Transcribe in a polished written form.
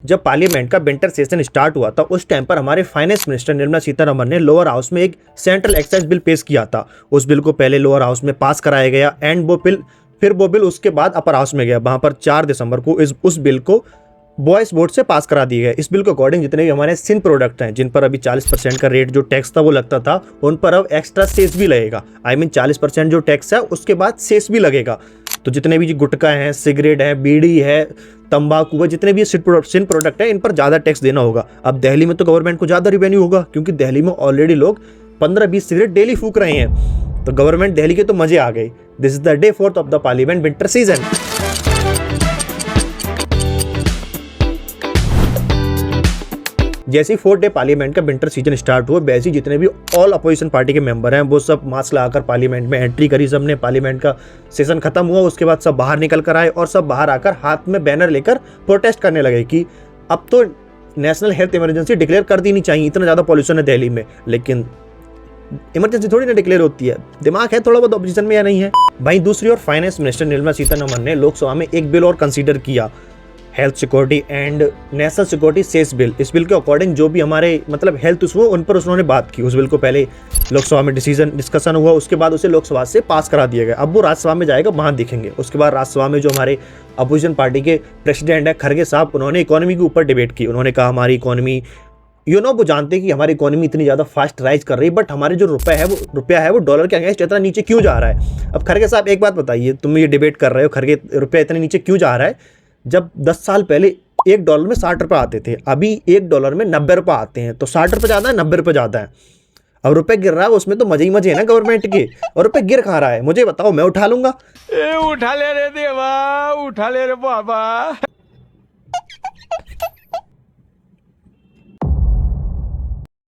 जब पार्लियामेंट का winter session start हुआ था उस टाइम पर हमारे फाइनेंस मिनिस्टर निर्मला सीतारमण ने लोअर हाउस में एक सेंट्रल एक्साइज बिल पेश किया था। उस बिल को पहले लोअर हाउस में पास कराया गया एंड वो बिल उसके बाद अपर हाउस में गया। वहां पर 4 दिसंबर को उस बिल को वॉइस वोट से पास करा दिया गया। इस बिल के अकॉर्डिंग जितने भी हमारे सिन प्रोडक्ट हैं जिन पर अभी 40% का रेट जो टैक्स था वो लगता था, उन पर अब एक्स्ट्रा सेस भी लगेगा। आई मीन 40% जो टैक्स है उसके बाद सेस भी लगेगा। तो जितने भी गुटखा हैं, सिगरेट है, बीड़ी है, तंबाकू है, जितने भी सिन प्रोडक्ट है इन पर ज़्यादा टैक्स देना होगा। अब दिल्ली में तो गवर्नमेंट को ज़्यादा रिवेन्यू होगा क्योंकि दिल्ली में ऑलरेडी लोग 15-20 सिगरेट डेली फूक रहे हैं। तो गवर्नमेंट दिल्ली के तो मजे आ गए। This is the day 4th of the parliament winter season. जैसे ही 4th डे पार्लियामेंट का विंटर सीजन स्टार्ट हुआ, वैसे ही जितने भी ऑल अपोजिशन पार्टी के मेंबर हैं वो सब मास्क लगाकर पार्लियामेंट में एंट्री करी। सबने पार्लियामेंट का सेशन खत्म हुआ, उसके बाद सब बाहर निकल कर आए और सब बाहर आकर हाथ में बैनर लेकर प्रोटेस्ट करने लगे कि अब तो नेशनल हेल्थ इमरजेंसी डिक्लेयर कर देनी चाहिए, इतना ज़्यादा पॉल्यूशन है दिल्ली में। लेकिन इमरजेंसी थोड़ी ना डिक्लेयर होती है, दिमाग है थोड़ा बहुत अपोजिशन में या नहीं है भाई। दूसरी ओर फाइनेंस मिनिस्टर निर्मला सीतारमण ने लोकसभा में एक बिल और कंसीडर किया, health security and national security cess bill. इस बिल के अकॉर्डिंग जो भी हमारे मतलब हेल्थ इशू उन पर उन्होंने बात की। उस बिल को पहले लोकसभा में डिस्कशन हुआ, उसके बाद उसे लोकसभा से पास करा दिया गया। अब वो राज्यसभा में जाएगा, वहाँ देखेंगे। उसके बाद राज्यसभा में जो हमारे अपोजिशन पार्टी के प्रेसिडेंट है खड़गे साहब, उन्होंने इकोनॉमी के ऊपर डिबेट की। उन्होंने कहा हमारी इकोनॉमी वो जानते हैं कि हमारी इकोनॉमी इतनी ज़्यादा फास्ट राइज कर रही है, बट हमारे जो रुपया है वो डॉलर के अगेंस्ट इतना नीचे क्यों जा रहा है। अब खड़गे साहब एक बात बताइए, तुम ये डिबेट कर रहे हो खड़गे रुपया इतने नीचे क्यों जा रहा है, जब 10 साल पहले $1 में 60 रुपये आते थे, अभी $1 में 90 रुपये आते हैं। तो 60 रुपये ज़्यादा है, 90 रुपये ज़्यादा है। अब रुपये गिर रहा है उसमें तो मजे ही मजे है ना गवर्नमेंट के। और रुपये गिर कहाँ रहा है मुझे बताओ, मैं उठा लूंगा। उठा ले रे देवा, उठा ले रे बाबा।